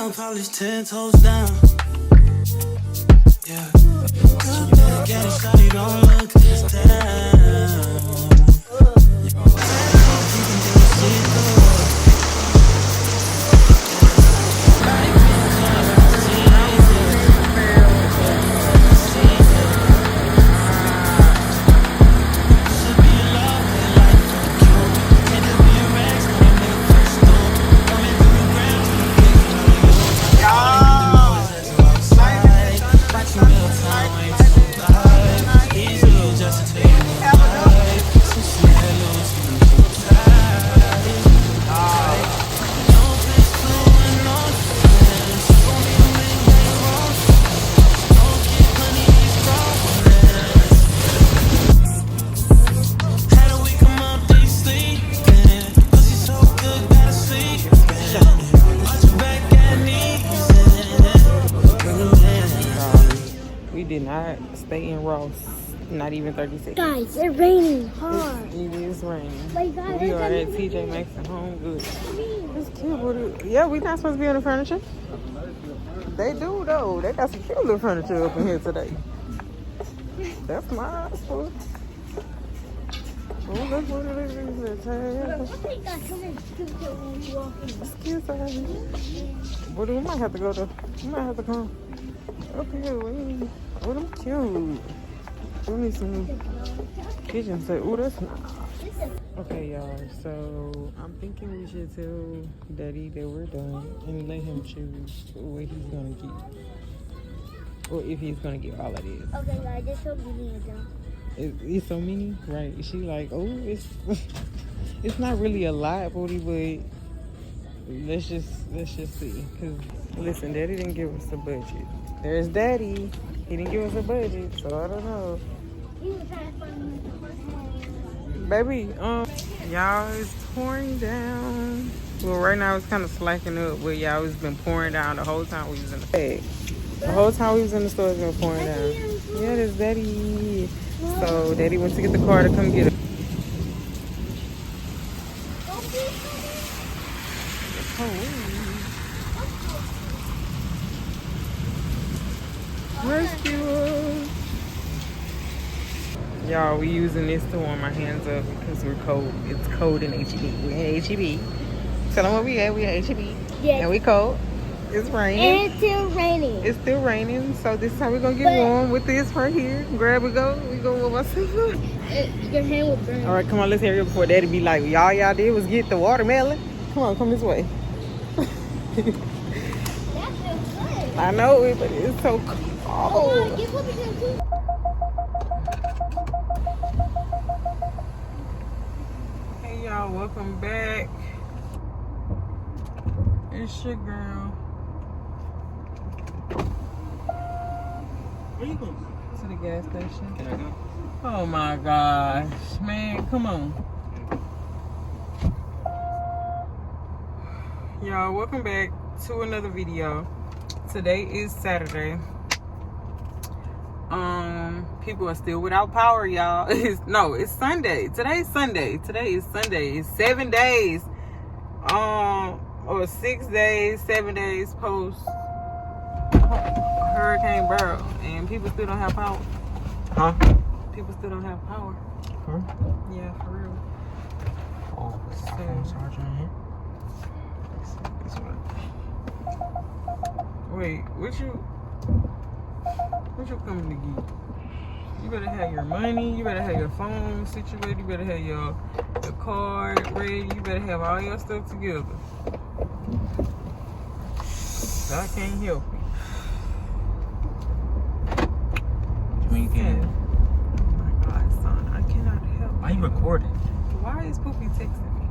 I'm probably 10 toes down. Yeah. Good better get it, shawty, don't look this down. You can do it, see through. We did not stay in Ross, not even 30 seconds. Guys, it's raining hard. It is raining. Like, guys, We are at TJ Maxx and Home Goods. It's cute. Yeah, we not supposed to be on the furniture. They do though. They got some cute little furniture up in here today. That's my spot. Oh, look what it is. Excuse me. But we might have to go to. We might have to come up here. Oh, them cute. We need some kitchen set. Oh, that's nice. Okay, y'all. So I'm thinking we should tell Daddy that we're done and let him choose what he's gonna get, or if he's gonna get all of this. Okay, guys, this so many though. It's so many, right? She like, oh, it's it's not really a lot, Booty, but let's just see. Cause listen, Daddy didn't give us a budget. There's Daddy. He didn't give us a budget, so I don't know. He was trying to find me the first one. Baby, y'all, it's pouring down. Well, right now it's kind of slacking up, but y'all, it's been pouring down the whole time we was in the bag. The whole time we was in the store, it's been pouring down. Yeah, there's Daddy. So Daddy went to get the car to come get it. Rescue us. Y'all, we using this to warm our hands up because we're cold. It's cold in HEB. We're in HEB. Tell them what we at. We at HEB. Yes. And we cold. It's raining. And it's still raining. It's still raining. So this time we're going to get warm with this right here. Grab and go. We go with myself. Your hand will burn. All right, come on. Let's hurry up before Daddy be like, y'all did was get the watermelon. Come on, come this way. That feels good. I know it, but it's so cold. Get what we can do. Hey y'all, welcome back. It's your girl. Where you going? To the gas station. Can I go? Oh my gosh, man, come on. Y'all, welcome back to another video. Today is Saturday. People are still without power, y'all. It's Sunday. Today's Sunday. Today is Sunday. It's 7 days. Or 6 days, 7 days post Hurricane Beryl, and people still don't have power. Huh? People still don't have power. Huh? Yeah, for real. Oh, So, charger in here. this one. Wait, what you coming to get? You better have your money. You better have your phone situated. You better have your card ready. You better have all your stuff together. I can't help it. When you can. Oh my God, son, I cannot help. Why you recording? Why is Poopy texting me?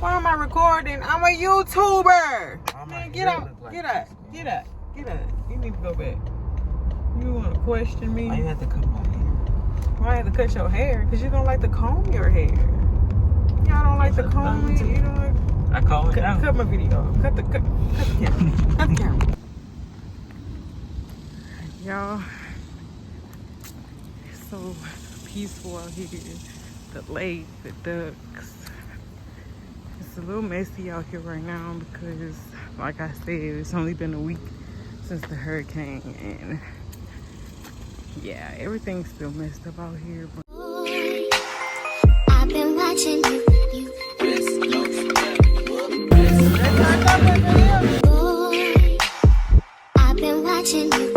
Why am I recording? I'm a YouTuber. Man, get out. Get out. Get out. Get out. You need to go back. You want to question me? Why you have to cut my hair? Why I have to cut your hair? Because you don't like to comb your hair. Y'all don't like to comb it. You don't like... I call it out. Cut my video. Cut the camera. Cut the camera. Y'all, it's so peaceful out here. The lake, the ducks. It's a little messy out here right now because Like I said, it's only been a week since the hurricane, and yeah, everything's still messed up out here. But I've been watching you. Boy, I've been watching you.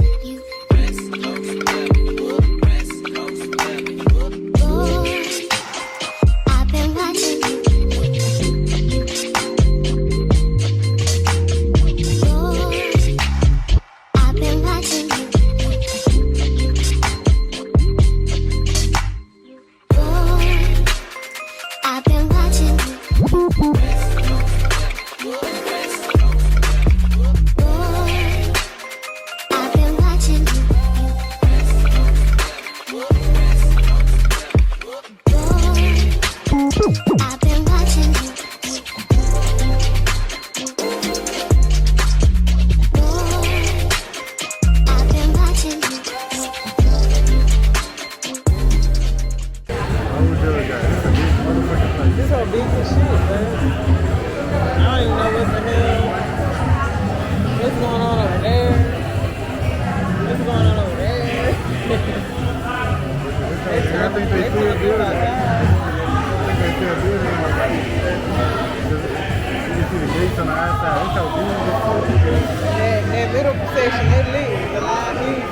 That middle section, that lit, the live music.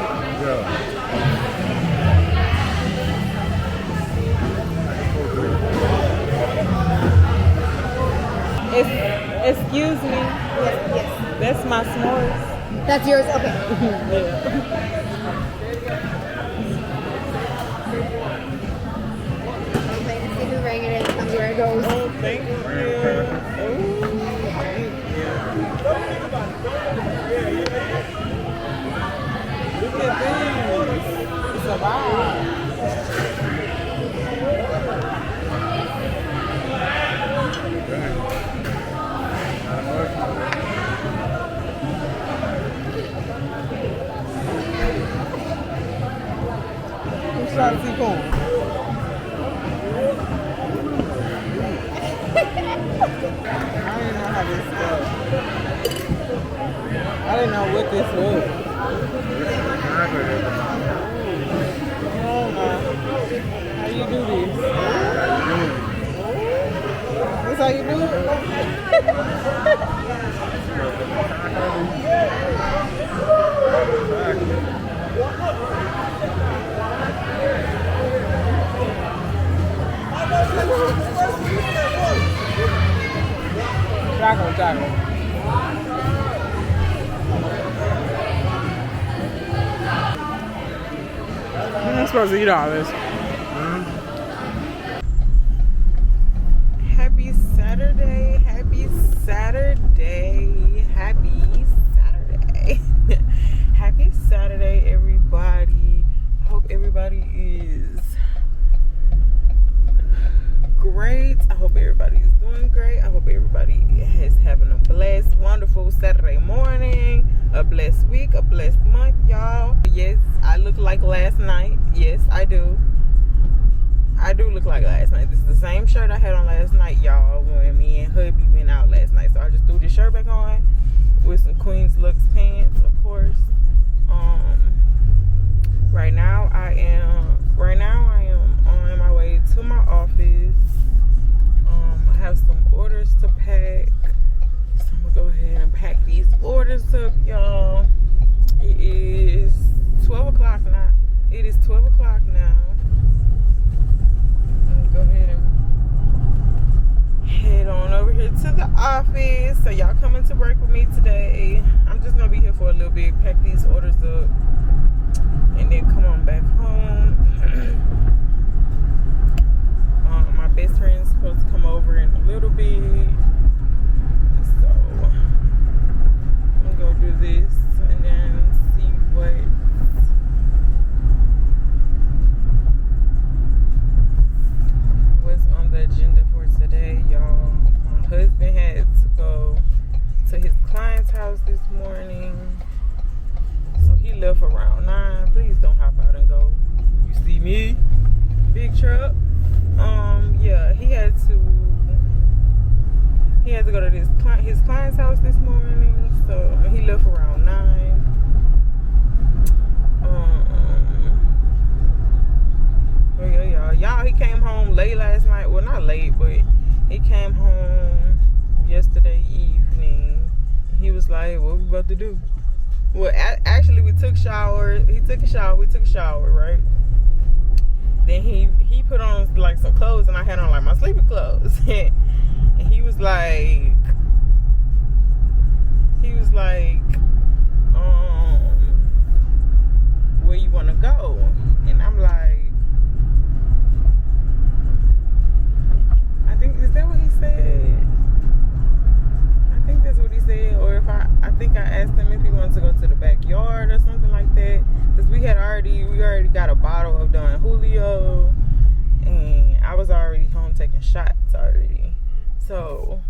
Excuse me. Yes. That's my s'mores. That's yours? Okay. Yeah. See who rang it in. Comes where it goes. Oh, thank you. Oh, thank you. Look at these. It's a vibe. Who's trying to see porn? I didn't know how this goes. I didn't know what this was. Oh my. How you do this? This how you do it? Taco. I'm not supposed to eat all this. Happy Saturday. Happy Saturday. Happy Saturday. Happy Saturday, everybody. I hope everybody is great. I hope everybody is doing great. I hope everybody is having a blessed, wonderful Saturday morning, a blessed week, a blessed month, y'all. Yes, I look like last night. Yes, I do. I do look like last night. This is the same shirt I had on last night, y'all, when me and hubby went out last night. So I just threw this shirt back on with some QueenzLuxe pants, of course. Right now I am on my way to my office. I have some orders to pack, so I'm gonna go ahead and pack these orders up, y'all. It is 12 o'clock now. It is 12 o'clock now. I'm gonna go ahead and head on over here to the office. So y'all coming to work with me today. I'm just gonna be here for a little bit, pack these orders up, and then come on back home. My best friend's supposed to come over in a little bit, so I'm gonna go do this and then see what's on the agenda for today, y'all. My husband had to go to his client's house this morning, so he left around 9. Please don't hop out and go. You see me, big truck. Yeah, he had had to go to his client's house this morning, so he left around 9. Oh yeah, y'all, he came home late last night. Well, not late, but he came home yesterday evening. He was like, "What we about to do?" Well, actually, we took shower. He took a shower. We took a shower, right? Then he put on like some clothes, and I had on like my sleeping clothes. And he was like, where you want to go? And I'm like, is that what he said? I think that's what he said. Or if I think I asked him if he wanted to go to the backyard or something like that. Because we already got a bottle of Don Julio, and I was already home taking shots already. So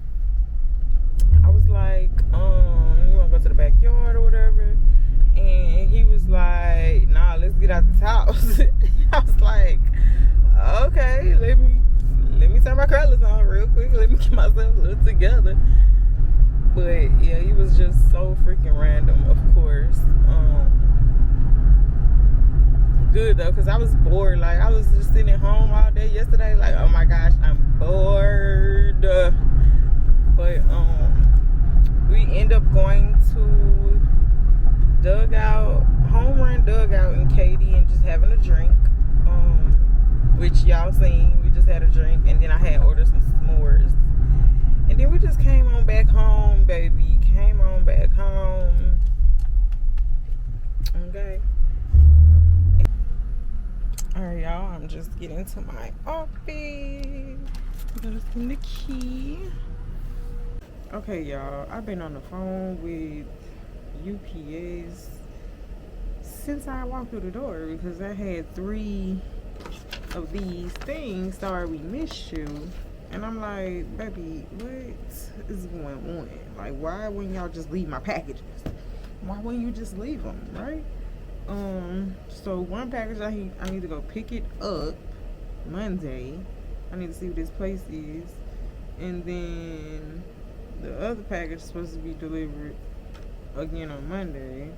I was like, you want to go to the backyard or whatever? And he was like, nah, let's get out the house. I was like, okay, let me turn my curlers on real quick. Let me get myself a little together. But yeah, he was just so freaking random, of course. Good though, because I was bored. Like, I was just sitting at home all day yesterday. Like, oh my gosh, I'm bored. But we end up going to home run dugout in Katy and just having a drink. Which y'all seen. We just had a drink, and then I had ordered some s'mores. And then we just came on back home, baby. Came on back home. Okay. Alright, y'all. I'm just getting to my office. Gotta send the key. Okay, y'all. I've been on the phone with UPS since I walked through the door because I had 3 of these things. Sorry we missed you. And I'm like, baby, what is going on? Like, why wouldn't y'all just leave my packages? Why wouldn't you just leave them, right? So one package I need to go pick it up Monday. I need to see what this place is. And then the other package is supposed to be delivered again on Monday.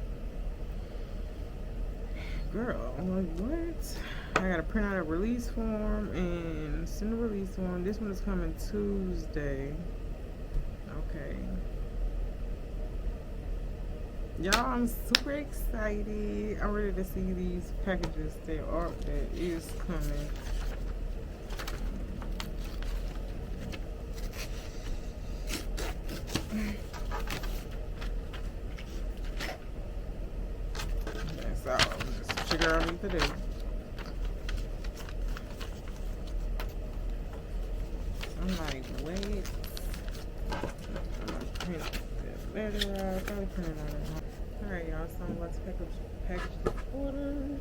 Girl, I'm like, what? I gotta print out a release form and send a release form. This one is coming Tuesday. Okay. Y'all, I'm super excited. I'm ready to see these packages that is coming. That's all. Just sugar on me today. I'm like, wait. Print that letter out. Probably print it out. Alright, y'all. So I'm about to package the orders.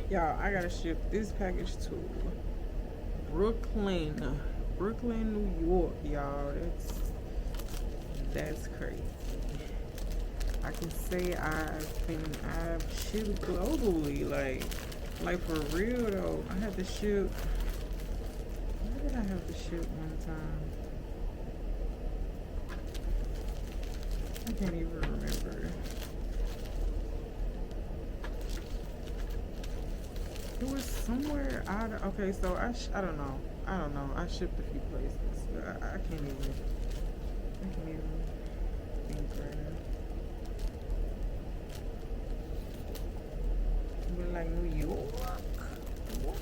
Y'all, I gotta ship this package to Brooklyn, New York, y'all. That's crazy. I can say I've shoot globally, like for real though. I had to shoot. Where did I have to shoot one time? I can't even remember. It was somewhere out of, okay, so I don't know. I shipped a few places, but I can't even think right now. But like New York? What?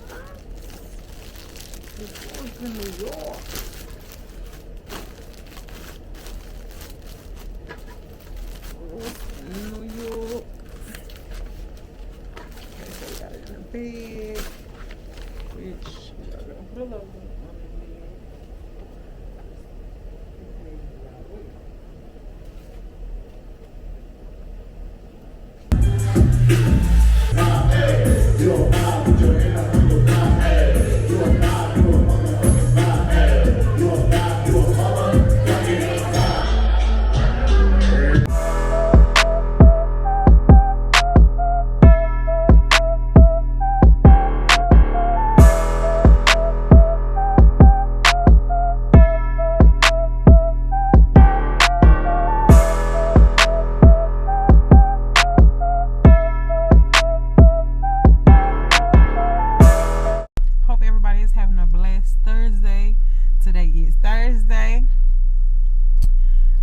It was in New York. New York. Okay, so we got it in the bag, which we are gonna put a logo on it. Hope everybody is having a blessed Thursday. Today is Thursday.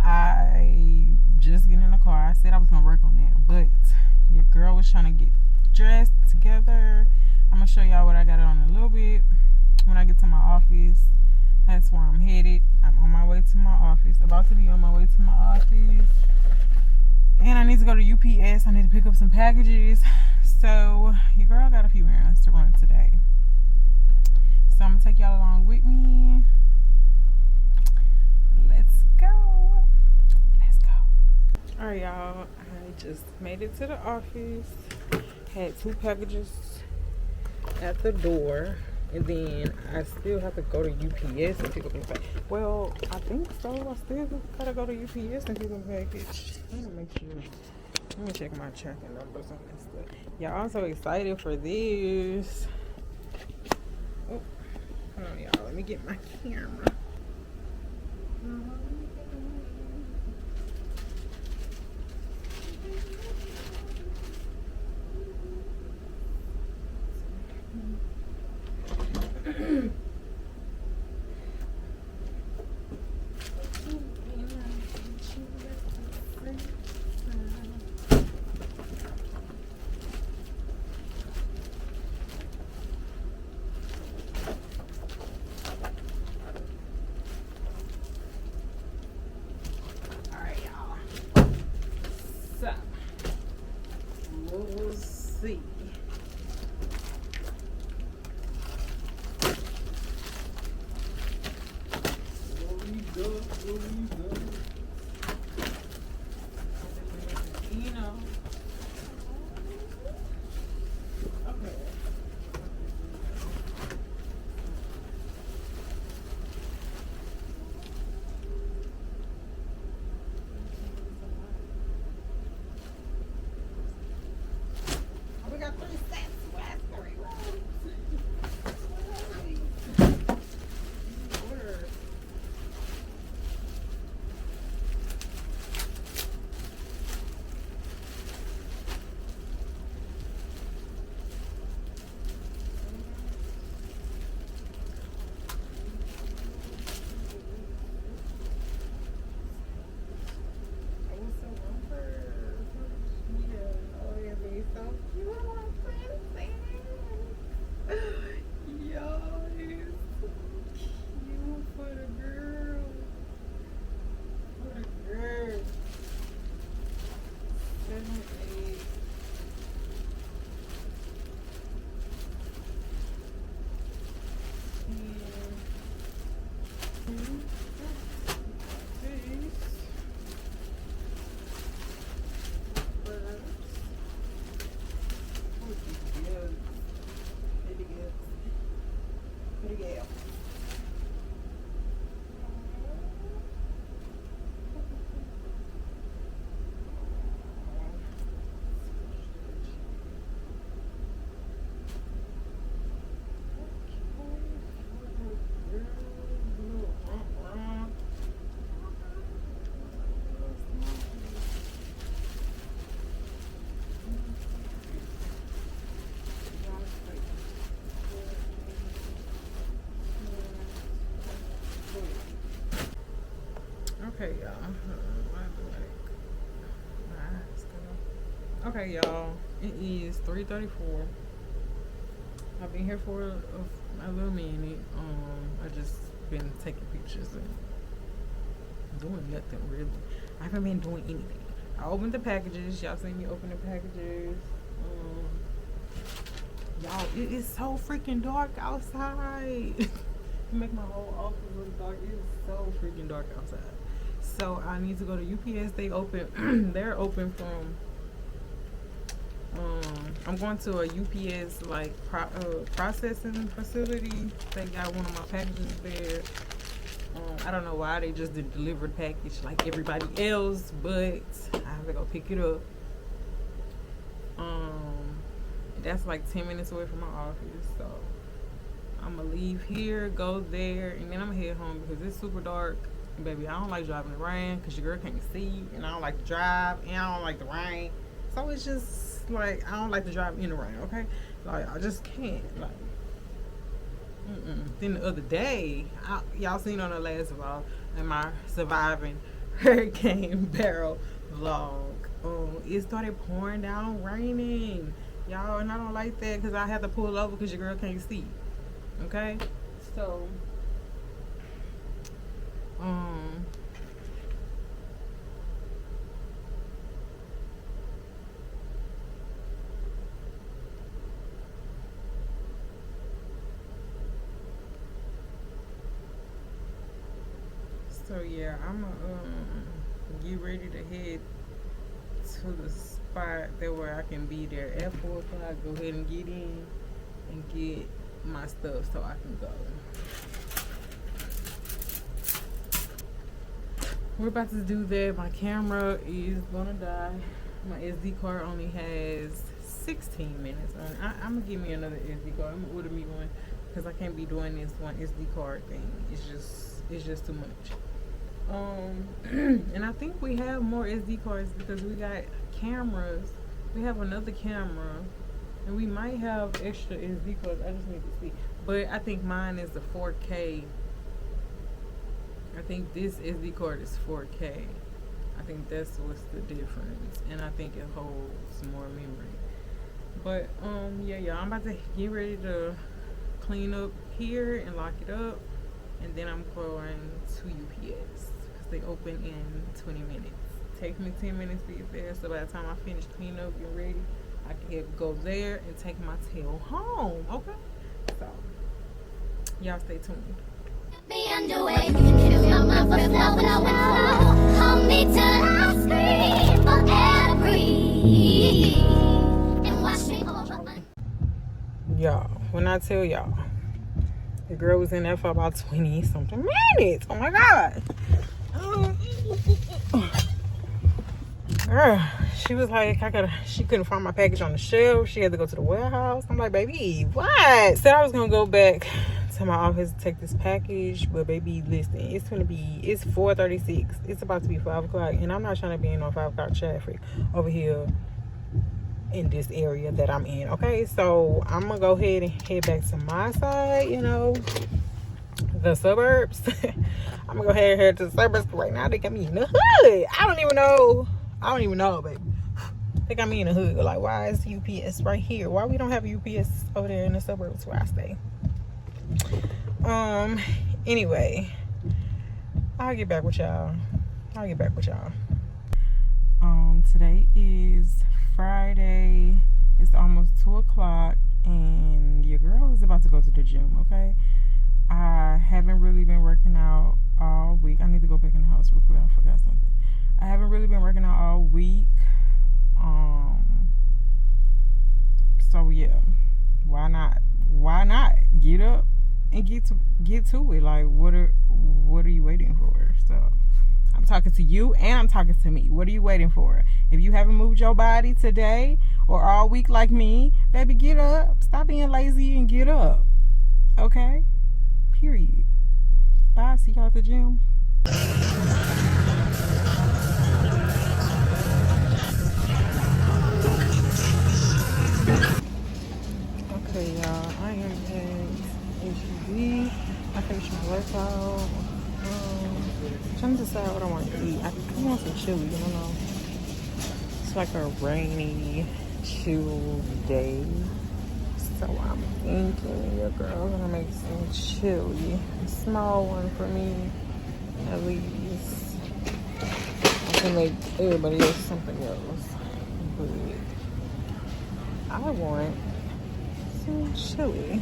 I just get in the car. I said I was gonna work on that, but your girl was trying to get dressed together. I'm gonna show y'all what I got on a little bit when I get to my office. That's where I'm headed. I'm on my way to my office. About to be on my way to my office. And I need to go to UPS. I need to pick up some packages. So your girl got a few errands to run today. So I'm gonna take y'all along with me. Let's go. Let's go. Alright, y'all. I just made it to the office. Had 2 packages at the door. And then I still have to go to UPS and pick up a package. Well, I think so. I still gotta go to UPS and pick up a package. Let me make sure. Let me check my tracking numbers on this stuff. Y'all, I'm so excited for this. Oh, hold on, y'all. Let me get my camera. We'll see. You know. Okay. We got Okay, y'all. It is 3:34. I've been here for a little minute. I just been taking pictures and doing nothing really. I haven't been doing anything. I opened the packages. Y'all seen me open the packages. Y'all, it is so freaking dark outside. You make my whole office look dark. It is so freaking dark outside. So I need to go to UPS. They open. They're open from. I'm going to a UPS like processing facility. They got one of my packages there. I don't know why they just didn't deliver the package like everybody else, but I have to go pick it up. That's like 10 minutes away from my office, so I'm gonna leave here, go there, and then I'm gonna head home because it's super dark. And baby, I don't like driving in the rain because your girl can't see, and I don't like to drive, and I don't like the rain. So it's just like I don't like to drive in the rain, okay? Like I just can't. Like, Then the other day, y'all seen on the last vlog in my surviving hurricane barrel vlog, it started pouring down, raining. Y'all, and I don't like that because I have to pull over because your girl can't see. Okay? So, yeah, I'm gonna get ready to head to the spot that where I can be there at 4 o'clock. Go ahead and get in and get my stuff so I can go. We're about to do that. My camera is gonna die. My SD card only has 16 minutes on it. I'm gonna give me another SD card. I'm gonna order me one because I can't be doing this one SD card thing. It's just too much. And I think we have more SD cards because we got cameras. We have another camera, and we might have extra SD cards. I just need to see. But I think mine is the 4K. I think this SD card is 4K. I think that's what's the difference, and I think it holds more memory. But yeah, I'm about to get ready to clean up here and lock it up, and then I'm going to UPS. They open in 20 minutes. Takes me 10 minutes to get there, so by the time I finish cleaning up and ready, I can go there and take my tail home. Okay, so y'all stay tuned. Be underway. Kiss my mouth for flow. Hold me till I scream for air to breathe. And watch me over my. Y'all, when I tell y'all, the girl was in there for about 20 something minutes. Oh my god. Girl, she was like, she couldn't find my package on the shelf. She had to go to the warehouse. I'm like, baby, what? Said I was gonna go back to my office to take this package, but baby, listen, it's 4:36. It's about to be 5 o'clock, and I'm not trying to be in no 5 o'clock traffic over here in this area that I'm in. Okay, so I'm gonna go ahead and head back to my side, the suburbs. I'm gonna go ahead and head to the suburbs. Right now they got me in the hood. I don't even know, baby. They got me in the hood. Like, why is UPS right here? Why we don't have UPS over there in the suburbs where I stay? Anyway, I'll get back with y'all. Today is Friday. It's almost 2 o'clock, and your girl is about to go to the gym. Okay, I haven't really been working out all week. I need to go back in the house real quick. I forgot something. I haven't really been working out all week. So yeah, why not get up and get to it? Like, what are you waiting for? So I'm talking to you and I'm talking to me. What are you waiting for? If you haven't moved your body today or all week like me, baby, get up. Stop being lazy and get up. Okay? Period. Bye. See y'all at the gym. Okay, y'all. I am at HEB. I finished my workout. trying to decide what I want to eat. I think I want some chili, I don't know. It's like a rainy, chill day. So I'm thinking your girl gonna make some chili. A small one for me, at least. I can make everybody else something else. But I want some chili.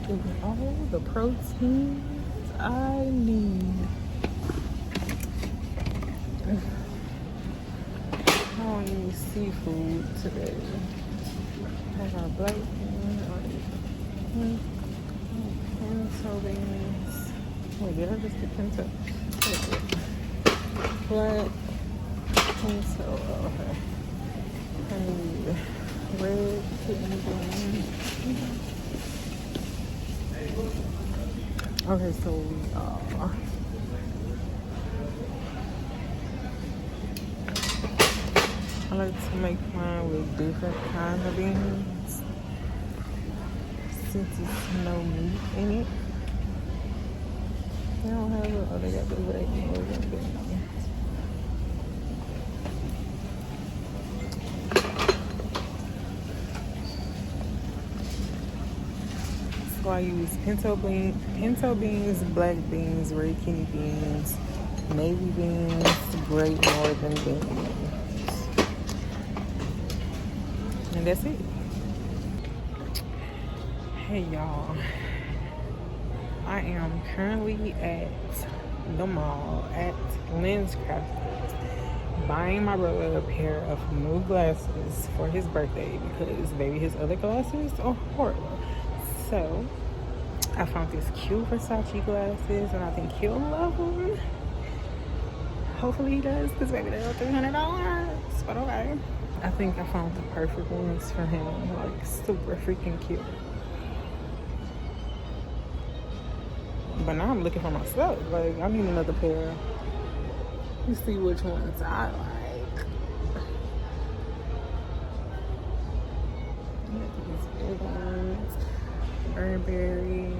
Give me all the proteins I need. I don't need seafood today. I got black beans, pinto beans. Wait, did I just get pinto? Black pinto. Okay. I need red kidney beans. Okay, so we are. I like to make mine with different kinds of beans since it's no meat in it. They don't have it. Oh, they got the red beans. So I use pinto beans, black beans, red kidney beans, navy beans, great northern beans. And that's it. Hey y'all, I am currently at the mall at Lynn's Craft buying my brother a pair of new glasses for his birthday because baby his other glasses are horrible. So I found these cute Versace glasses and I think he'll love them. Hopefully he does because baby they're $300, but okay. I think I found the perfect ones for him, like super freaking cute. But now I'm looking for myself. Like I need another pair. You see which ones I like. These big ones, Burberry.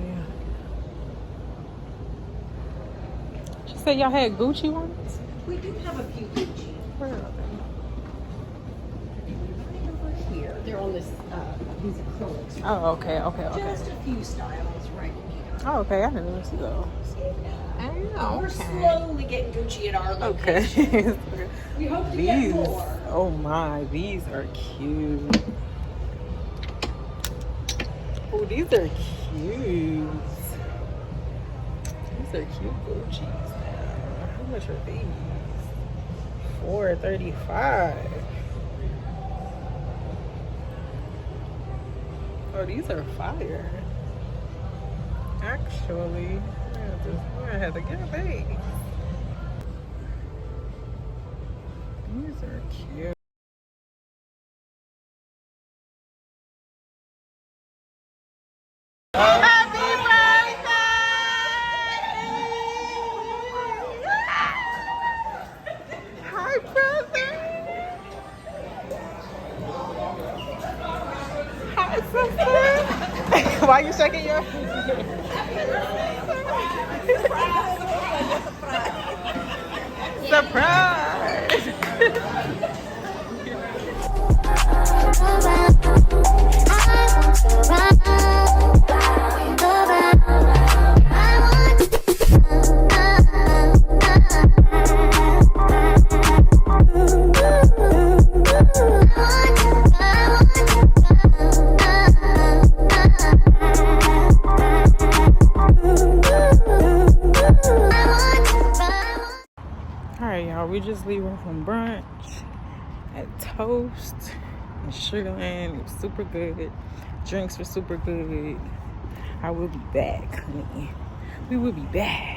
She said y'all had Gucci ones. We do have a few Gucci. Where are they? Here, they're on this, these acrylics. Oh, okay. Just a few styles right here. Oh, okay. I didn't even see those. Oh, We're okay. slowly getting Gucci at our location. Okay. We hope to get These, more. oh my, these are cute. Oh, these are cute. These are cute Gucci's now. How much are these? $4.35. Oh, these are fire. Actually, I had to get these. These are cute. Happy birthday! Hi, brother. Hi, sister. Why are you shaking your surprise? Alright y'all, we just leaving from brunch at Toast in Sugarland. It was super good. Drinks were super good. I will be back, honey. We will be back.